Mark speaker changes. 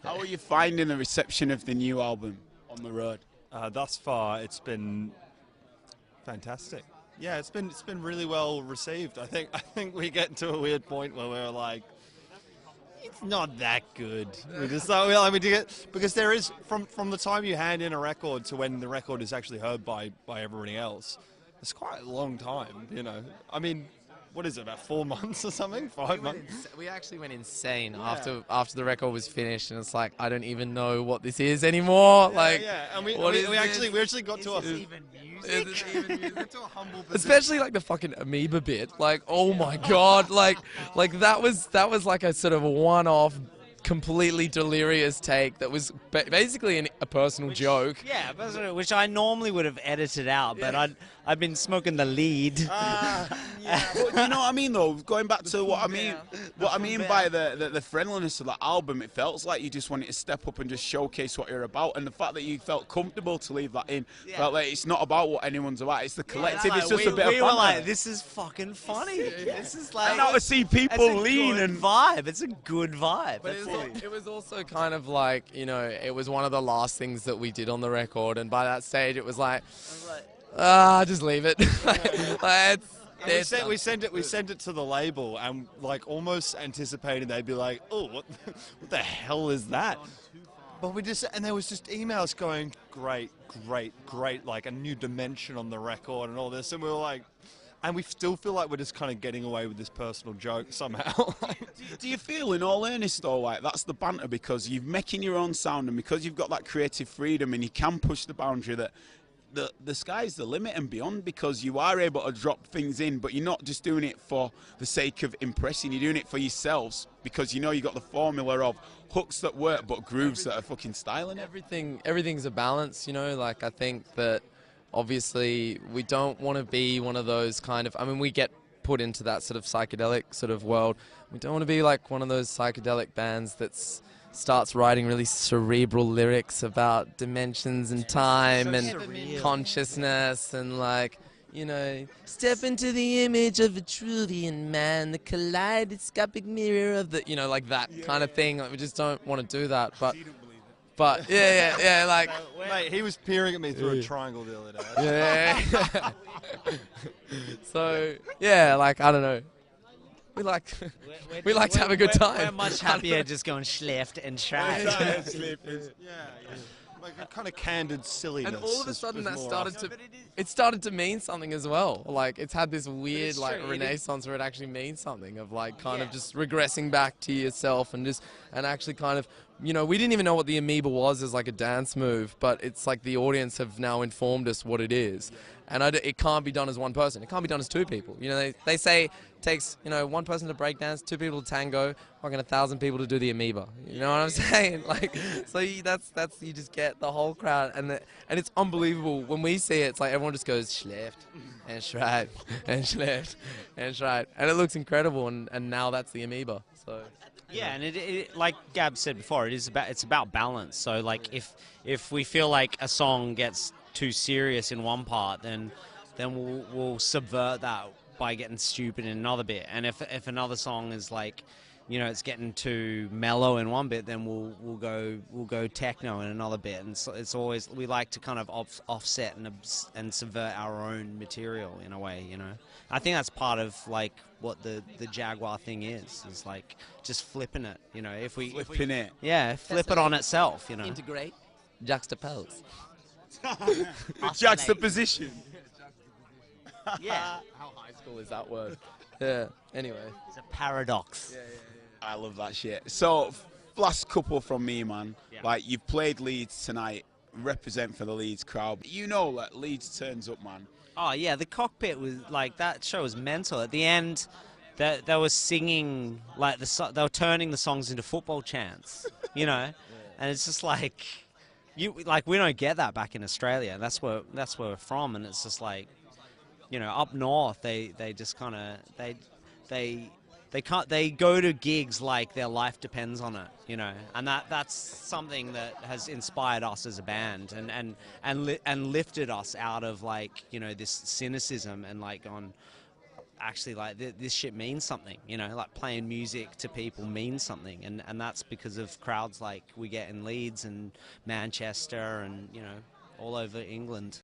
Speaker 1: How are you finding the reception of the new album on the road?
Speaker 2: Thus far, it's been fantastic. Yeah, it's been really well received. I think we get to a weird point where we're like, it's not that good. We just thought, because there is from the time you hand in a record to when the record is actually heard by everybody else, it's quite a long time. I mean, what is it, about 4 months or something? 5 months?
Speaker 3: We actually went insane after the record was finished, and it's like, I don't even know what this is anymore.
Speaker 2: And we actually got to a...
Speaker 3: It's
Speaker 2: even music. To a humble position.
Speaker 3: Especially like the fucking Amoeba bit. Like, oh my god, like that was like a sort of one-off, completely delirious take that was basically a personal joke.
Speaker 4: Yeah, which I normally would have edited out, but I'd been smoking the lead.
Speaker 1: But you know what I mean, though. Going back to what I mean by the friendliness of the album, it felt like you just wanted to step up and just showcase what you're about, and the fact that you felt comfortable to leave that in, felt like it's not about what anyone's about. It's the collective. It's just a bit of fun.
Speaker 4: We were like, this is fucking funny. This is like.
Speaker 1: And now to see people lean and
Speaker 4: vibe. It's a good vibe.
Speaker 3: But it was also kind of like, it was one of the last things that we did on the record, and by that stage it was like, just leave it.
Speaker 2: We sent it to the label, and like almost anticipating they'd be like, oh, what the hell is that? But and there was just emails going, great, like a new dimension on the record and all this, and we were like, and we still feel like we're just kind of getting away with this personal joke somehow.
Speaker 1: Do you feel, in all earnest, though, like that's the banter, because you're making your own sound, and because you've got that creative freedom, and you can push the boundary that the sky's the limit and beyond, because you are able to drop things in, but you're not just doing it for the sake of impressing. You're doing it for yourselves, because you got the formula of hooks that work, but grooves that are fucking styling it.
Speaker 3: Everything's a balance, like I think that obviously we don't want to be one of those kind of, we get put into that sort of psychedelic sort of world. We don't want to be like one of those psychedelic bands that's starts writing really cerebral lyrics about dimensions and time and consciousness and like, step into the image of a Vitruvian man, the kaleidoscopic mirror of the, like that kind of thing. Like, we just don't want to do that. But yeah, like...
Speaker 2: Mate, he was peering at me through a triangle the other day.
Speaker 3: Yeah. So, yeah, like, I don't know. We like to have a good time.
Speaker 4: We're much happier just going schläft and tried.
Speaker 2: Like a kind of candid silliness.
Speaker 3: And all of a sudden it started to mean something as well. Like, it's had this weird renaissance where it actually means something of like kind of just regressing back to yourself and actually kind of, we didn't even know what the Amoeba was as like a dance move, but it's like the audience have now informed us what it is. And it can't be done as one person. It can't be done as two people. They say it takes, one person to break dance, 2 people to tango, fucking 1,000 people to do the Amoeba. You know what I'm saying? Like, so that's you just get the whole crowd, and it's unbelievable. When we see it, it's like everyone just goes schläft and schreit and schläft and schreit, and it looks incredible. And now that's the Amoeba. So.
Speaker 4: Yeah, and it like Gab said before, it's about balance. So like if we feel like a song gets too serious in one part, then we'll subvert that by getting stupid in another bit. And if another song is like, it's getting too mellow in one bit, then we'll go techno in another bit. And so it's always, we like to kind of offset and subvert our own material in a way. I think that's part of like what the Jagwar thing is like just flipping it. If we flip it on itself.
Speaker 3: Integrate, juxtapose.
Speaker 1: Juxtaposition.
Speaker 4: Yeah.
Speaker 3: How high school is that word? Yeah. Anyway.
Speaker 4: It's a paradox.
Speaker 3: Yeah.
Speaker 1: I love that shit. So, last couple from me, man. Yeah. Like, you've played Leeds tonight, represent for the Leeds crowd. That Leeds turns up, man.
Speaker 4: Oh, yeah, the cockpit was, like, that show was mental. At the end, they were singing, like, they were turning the songs into football chants, And it's just like, we don't get that back in Australia. That's where we're from, and it's just like, up north, they just kind of, they go to gigs like their life depends on it, and that's something that has inspired us as a band and lifted us out of like, this cynicism and like actually like this shit means something, you know, like playing music to people means something, and that's because of crowds like we get in Leeds and Manchester and, you know, all over England.